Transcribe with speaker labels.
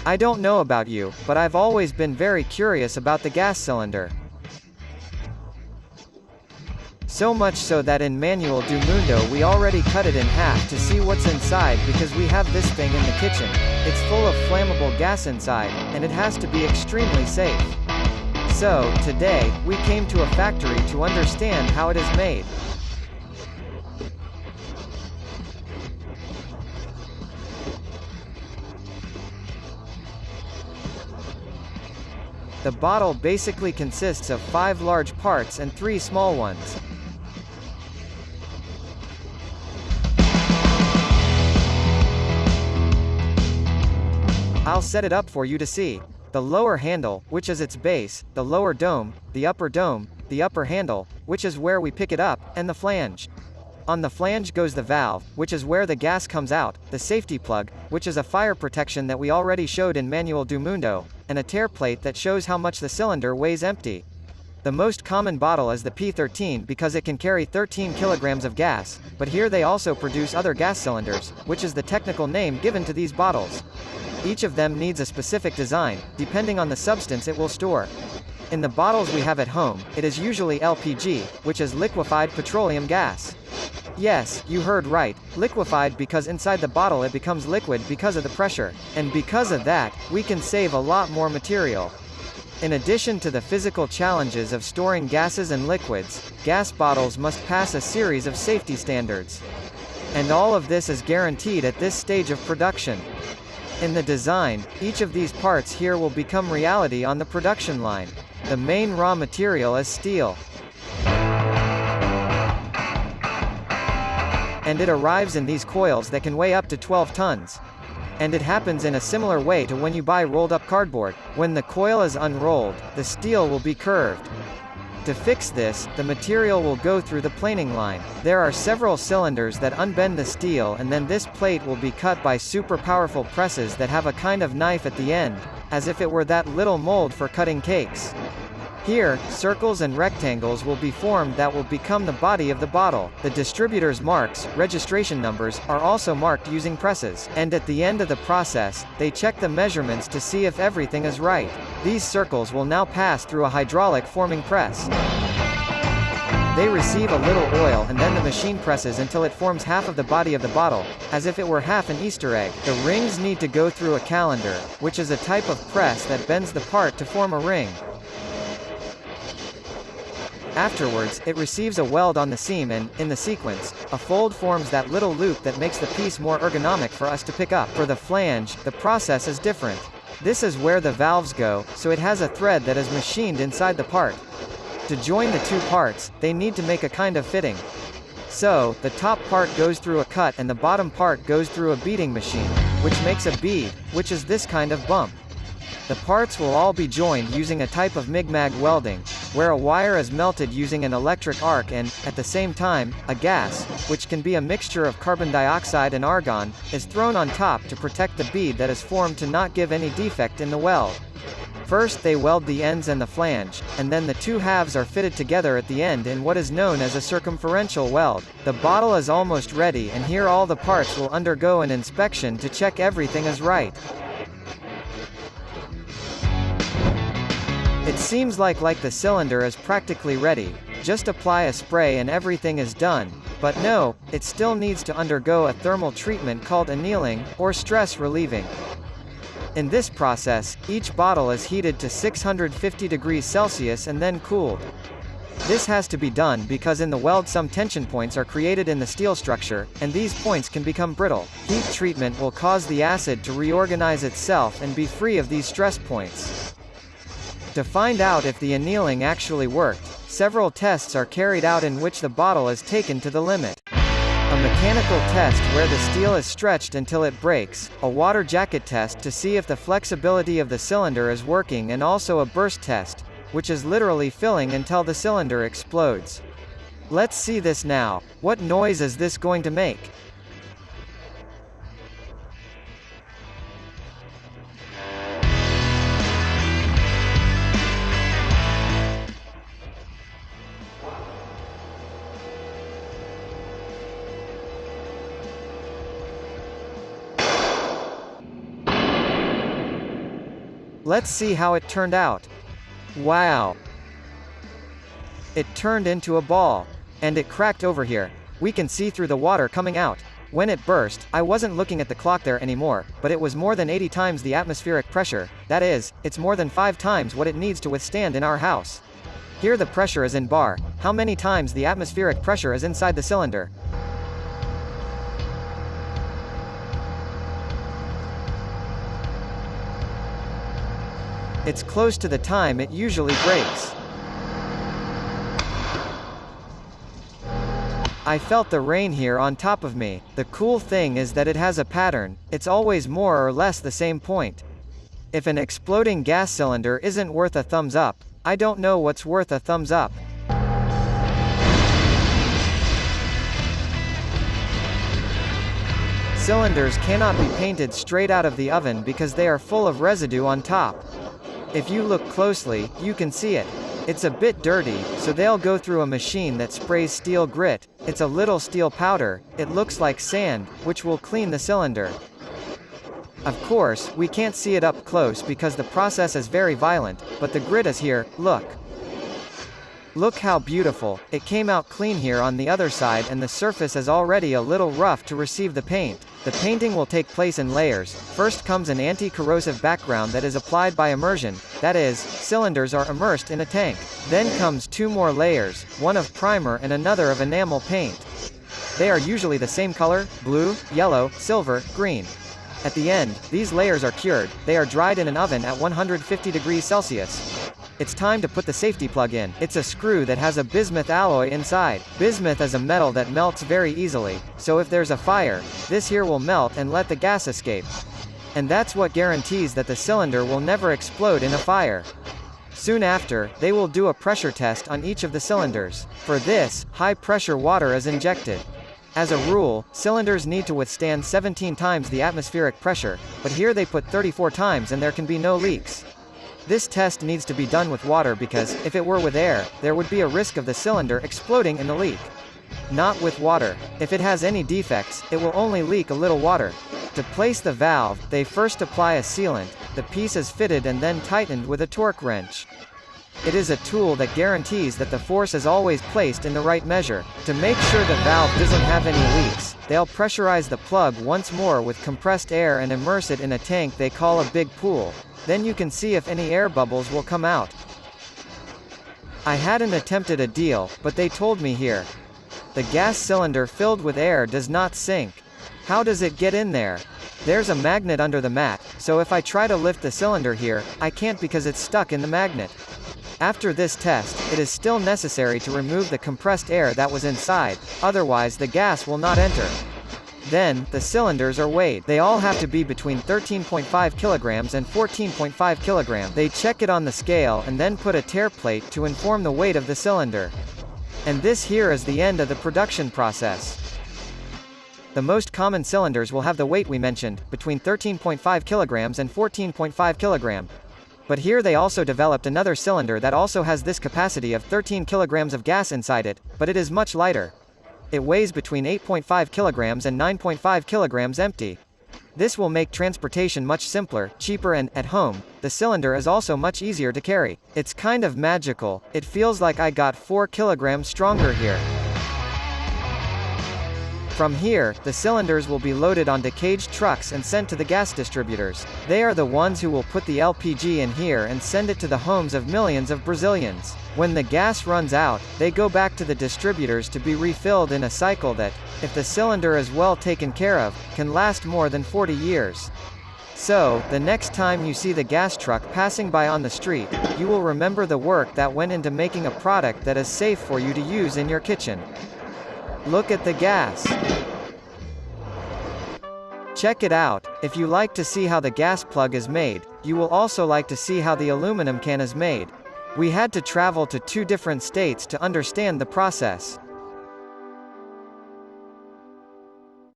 Speaker 1: I don't know about you, but I've always been very curious about the gas cylinder. So much so that in Manual do Mundo we already cut it in half to see what's inside because we have this thing in the kitchen. It's full of flammable gas inside, and it has to be extremely safe. So, today, we came to a factory to understand how it is made. The bottle basically consists of 5 large parts and 3 small ones. I'll set it up for you to see. The lower handle, which is its base, the lower dome, the upper handle, which is where we pick it up, and the flange. On the flange goes the valve, which is where the gas comes out, the safety plug, which is a fire protection that we already showed in Manual do Mundo, and a tear plate that shows how much the cylinder weighs empty. The most common bottle is the P13 because it can carry 13 kilograms of gas, but here they also produce other gas cylinders, which is the technical name given to these bottles. Each of them needs a specific design, depending on the substance it will store. In the bottles we have at home, it is usually LPG, which is liquefied petroleum gas. Yes, you heard right, liquefied because inside the bottle it becomes liquid because of the pressure, and because of that, we can save a lot more material. In addition to the physical challenges of storing gases and liquids, gas bottles must pass a series of safety standards. And all of this is guaranteed at this stage of production. In the design, each of these parts here will become reality on the production line. The main raw material is steel. And it arrives in these coils that can weigh up to 12 tons. And it happens in a similar way to when you buy rolled-up cardboard. When the coil is unrolled, the steel will be curved. To fix this, the material will go through the planing line. There are several cylinders that unbend the steel, and then this plate will be cut by super powerful presses that have a kind of knife at the end, as if it were that little mold for cutting cakes. Here, circles and rectangles will be formed that will become the body of the bottle. The distributor's marks, registration numbers, are also marked using presses. And at the end of the process, they check the measurements to see if everything is right. These circles will now pass through a hydraulic forming press. They receive a little oil and then the machine presses until it forms half of the body of the bottle, as if it were half an Easter egg. The rings need to go through a colander, which is a type of press that bends the part to form a ring. Afterwards, it receives a weld on the seam and, in the sequence, a fold forms that little loop that makes the piece more ergonomic for us to pick up. For the flange, the process is different. This is where the valves go, so it has a thread that is machined inside the part. To join the two parts, they need to make a kind of fitting. So, the top part goes through a cut and the bottom part goes through a beading machine, which makes a bead, which is this kind of bump. The parts will all be joined using a type of MIG-MAG welding, where a wire is melted using an electric arc and, at the same time, a gas, which can be a mixture of carbon dioxide and argon, is thrown on top to protect the bead that is formed to not give any defect in the weld. First they weld the ends and the flange, and then the two halves are fitted together at the end in what is known as a circumferential weld. The bottle is almost ready and here all the parts will undergo an inspection to check everything is right. It seems like the cylinder is practically ready, just apply a spray and everything is done, but no, it still needs to undergo a thermal treatment called annealing, or stress relieving. In this process, each bottle is heated to 650 degrees Celsius and then cooled. This has to be done because in the weld some tension points are created in the steel structure, and these points can become brittle. Heat treatment will cause the acid to reorganize itself and be free of these stress points. To find out if the annealing actually worked, several tests are carried out in which the bottle is taken to the limit. A mechanical test where the steel is stretched until it breaks, a water jacket test to see if the flexibility of the cylinder is working, and also a burst test, which is literally filling until the cylinder explodes. Let's see this now. What noise is this going to make? Let's see how it turned out. Wow! It turned into a ball. And it cracked over here. We can see through the water coming out. When it burst, I wasn't looking at the clock there anymore, but it was more than 80 times the atmospheric pressure. That is, it's more than 5 times what it needs to withstand in our house. Here the pressure is in bar. How many times the atmospheric pressure is inside the cylinder? It's close to the time it usually breaks. I felt the rain here on top of me. The cool thing is that it has a pattern. It's always more or less the same point. If an exploding gas cylinder isn't worth a thumbs up, I don't know what's worth a thumbs up. Cylinders cannot be painted straight out of the oven because they are full of residue on top. If you look closely, you can see it. It's a bit dirty, so they'll go through a machine that sprays steel grit. It's a little steel powder. It looks like sand, which will clean the cylinder. Of course, we can't see it up close because the process is very violent, but the grit is here. Look. Look how beautiful. It came out clean here on the other side, and the surface is already a little rough to receive the paint. The painting will take place in layers. First comes an anti-corrosive background that is applied by immersion. That is, cylinders are immersed in a tank. Then comes 2 more layers, one of primer and another of enamel paint. They are usually the same color: blue, yellow, silver, green. At the end, these layers are cured. They are dried in an oven at 150 degrees Celsius. It's time to put the safety plug in. It's a screw that has a bismuth alloy inside. Bismuth is a metal that melts very easily, so if there's a fire, this here will melt and let the gas escape. And that's what guarantees that the cylinder will never explode in a fire. Soon after, they will do a pressure test on each of the cylinders. For this, high-pressure water is injected. As a rule, cylinders need to withstand 17 times the atmospheric pressure, but here they put 34 times and there can be no leaks. This test needs to be done with water because, if it were with air, there would be a risk of the cylinder exploding in the leak. Not with water. If it has any defects, it will only leak a little water. To place the valve, they first apply a sealant. The piece is fitted and then tightened with a torque wrench. It is a tool that guarantees that the force is always placed in the right measure. To make sure the valve doesn't have any leaks, they'll pressurize the plug once more with compressed air and immerse it in a tank they call a big pool. Then you can see if any air bubbles will come out. I hadn't attempted a deal, but they told me here. The gas cylinder filled with air does not sink. How does it get in there? There's a magnet under the mat, so if I try to lift the cylinder here, I can't because it's stuck in the magnet. After this test, it is still necessary to remove the compressed air that was inside, otherwise the gas will not enter. Then, the cylinders are weighed. They all have to be between 13.5 kilograms and 14.5 kilograms. They check it on the scale and then put a tare plate to inform the weight of the cylinder. And this here is the end of the production process. The most common cylinders will have the weight we mentioned, between 13.5 kilograms and 14.5 kilograms. But here they also developed another cylinder that also has this capacity of 13 kilograms of gas inside it, but it is much lighter. It weighs between 8.5 kilograms and 9.5 kilograms empty. This will make transportation much simpler, cheaper and, at home, the cylinder is also much easier to carry. It's kind of magical. It feels like I got 4 kilograms stronger here. From here, the cylinders will be loaded onto caged trucks and sent to the gas distributors. They are the ones who will put the LPG in here and send it to the homes of millions of Brazilians. When the gas runs out, they go back to the distributors to be refilled in a cycle that, if the cylinder is well taken care of, can last more than 40 years. So, the next time you see the gas truck passing by on the street, you will remember the work that went into making a product that is safe for you to use in your kitchen. Look at the gas. Check it out. If you like to see how the gas plug is made, you will also like to see how the aluminum can is made. We had to travel to 2 different states to understand the process.